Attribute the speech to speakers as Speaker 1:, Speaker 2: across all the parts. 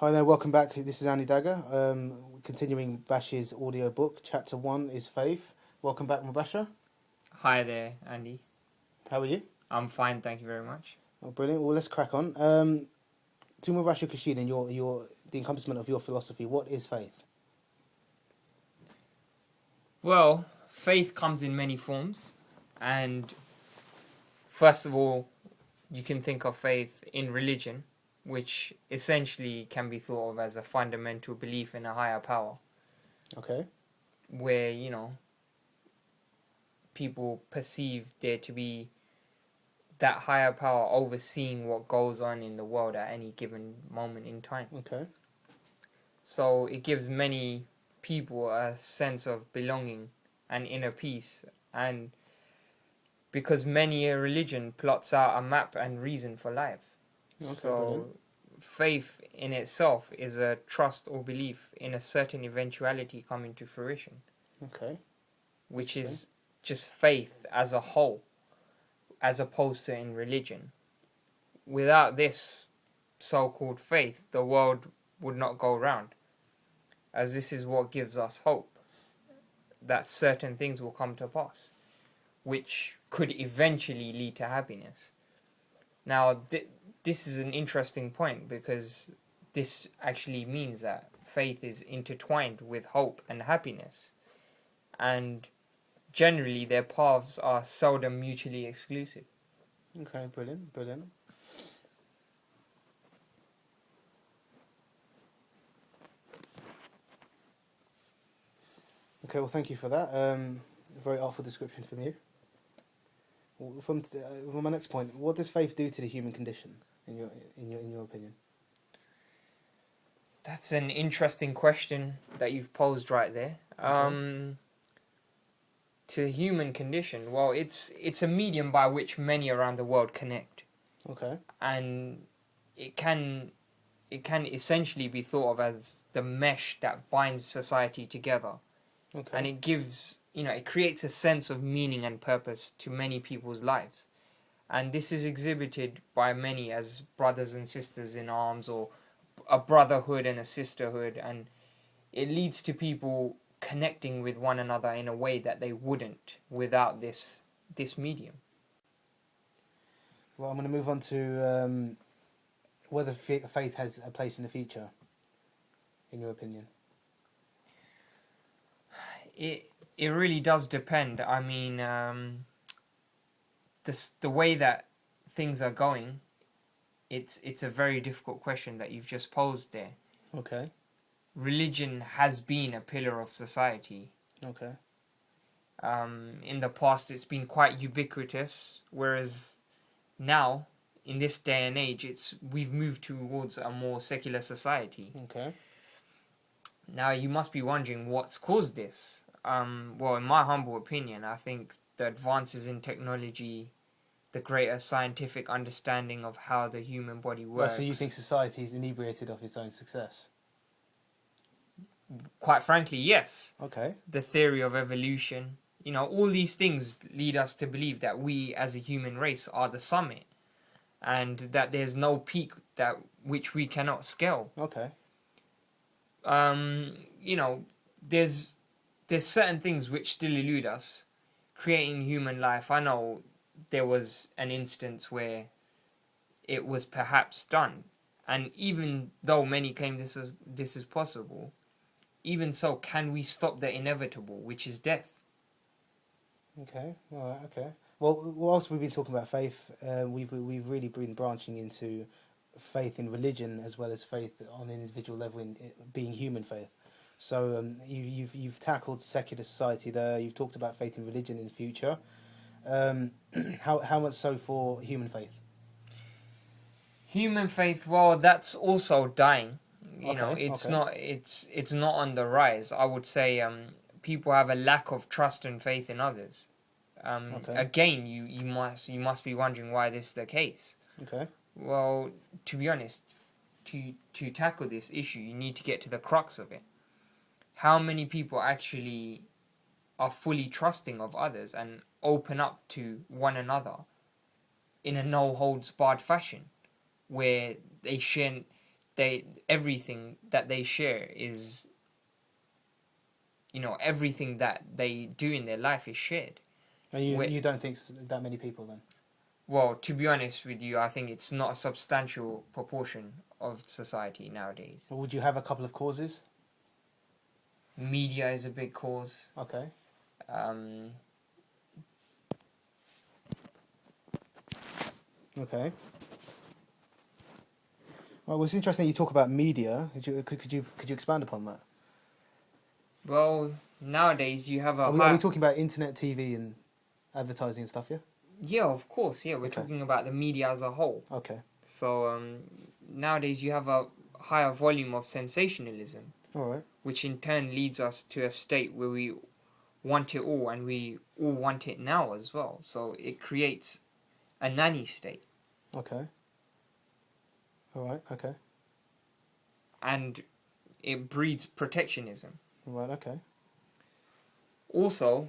Speaker 1: Hi there, welcome back. This is Andy Dagger. Continuing Bash's audio book. Chapter 1 is Faith. Welcome back, Mubashar.
Speaker 2: Hi there, Andy.
Speaker 1: How are you?
Speaker 2: I'm fine, thank you very much.
Speaker 1: Oh, brilliant. Well, let's crack on. To Mubashar Kashid, and the encompassment of your philosophy, what is faith?
Speaker 2: Well, faith comes in many forms, and first of all, you can think of faith in religion, which essentially can be thought of as a fundamental belief in a higher power,
Speaker 1: Okay.
Speaker 2: where, people perceive there to be that higher power overseeing what goes on in the world at any given moment in time.
Speaker 1: Okay.
Speaker 2: So it gives many people a sense of belonging and inner peace, and because many a religion plots out a map and reason for life.
Speaker 1: Okay,
Speaker 2: So
Speaker 1: brilliant.
Speaker 2: faith in itself is a trust or belief in a certain eventuality coming to fruition,
Speaker 1: Okay.
Speaker 2: which
Speaker 1: Interesting.
Speaker 2: is just faith as a whole, as opposed to in religion. Without this so-called faith, the world would not go round, as this is what gives us hope that certain things will come to pass, which could eventually lead to happiness. Now, this is an interesting point, because this actually means that faith is intertwined with hope and happiness, and generally their paths are seldom mutually exclusive.
Speaker 1: Okay, brilliant. Brilliant. Okay, well, thank you for that. Very artful description from you. From my next point, what does faith do to the human condition, in your opinion?
Speaker 2: That's an interesting question that you've posed right there.
Speaker 1: Okay.
Speaker 2: To the human condition, well, it's a medium by which many around the world connect,
Speaker 1: Okay.
Speaker 2: and it can essentially be thought of as the mesh that binds society together,
Speaker 1: Okay.
Speaker 2: and it gives, it creates a sense of meaning and purpose to many people's lives, and this is exhibited by many as brothers and sisters in arms, or a brotherhood and a sisterhood, and it leads to people connecting with one another in a way that they wouldn't without this medium.
Speaker 1: Well, I'm going to move on to whether faith has a place in the future, in your opinion.
Speaker 2: It really does depend. I mean, the way that things are going, it's a very difficult question that you've just posed there.
Speaker 1: Okay.
Speaker 2: Religion has been a pillar of society.
Speaker 1: Okay.
Speaker 2: In the past, it's been quite ubiquitous, whereas now, in this day and age, we've moved towards a more secular society.
Speaker 1: Okay.
Speaker 2: Now, you must be wondering what's caused this. Well, in my humble opinion, I think the advances in technology, the greater scientific understanding of how the human body works.
Speaker 1: Well, so you think society is inebriated of its own success?
Speaker 2: Quite frankly, yes.
Speaker 1: Okay.
Speaker 2: The theory of evolution, all these things lead us to believe that we as a human race are the summit, and that there's no peak which we cannot scale.
Speaker 1: Okay.
Speaker 2: There's certain things which still elude us. Creating human life, I know there was an instance where it was perhaps done, and even though many claim this is possible, even so, can we stop the inevitable, which is death?
Speaker 1: Okay. All right. Okay. Well, whilst we've been talking about faith, we've really been branching into faith in religion as well as faith on an individual level in being human faith. So you've tackled secular society there. You've talked about faith in religion in the future. How much so for human faith?
Speaker 2: Human faith, well, that's also dying. It's
Speaker 1: Okay.
Speaker 2: it's not on the rise. I would say people have a lack of trust and faith in others.
Speaker 1: Okay.
Speaker 2: Again, you must be wondering why this is the case.
Speaker 1: Okay.
Speaker 2: Well, to be honest, to tackle this issue, you need to get to the crux of it. How many people actually are fully trusting of others and open up to one another in a no holds barred fashion, where everything that they share is, everything that they do in their life is shared.
Speaker 1: And you don't think that many people then?
Speaker 2: Well, to be honest with you, I think it's not a substantial proportion of society nowadays.
Speaker 1: Or would you have a couple of causes?
Speaker 2: Media is a big cause.
Speaker 1: Okay. Okay. Well, it's interesting you talk about media. Could you expand upon that?
Speaker 2: Well, nowadays you have
Speaker 1: Are we talking about internet, TV, and advertising and stuff? Yeah.
Speaker 2: Yeah, of course. Yeah, we're
Speaker 1: Okay.
Speaker 2: talking about the media as a whole.
Speaker 1: Okay.
Speaker 2: So nowadays you have a higher volume of sensationalism,
Speaker 1: All right.
Speaker 2: which in turn leads us to a state where we want it all, and we all want it now as well. So it creates a nanny state.
Speaker 1: Okay. All right. Okay.
Speaker 2: And it breeds protectionism.
Speaker 1: Right. Okay.
Speaker 2: Also,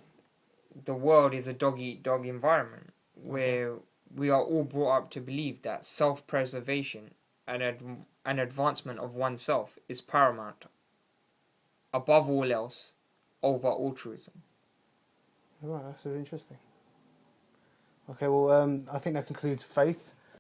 Speaker 2: the world is a dog-eat-dog environment where we are all brought up to believe that self-preservation and an advancement of oneself is paramount, above all else, over altruism.
Speaker 1: All right. That's really interesting. Okay. Well, I think that concludes faith.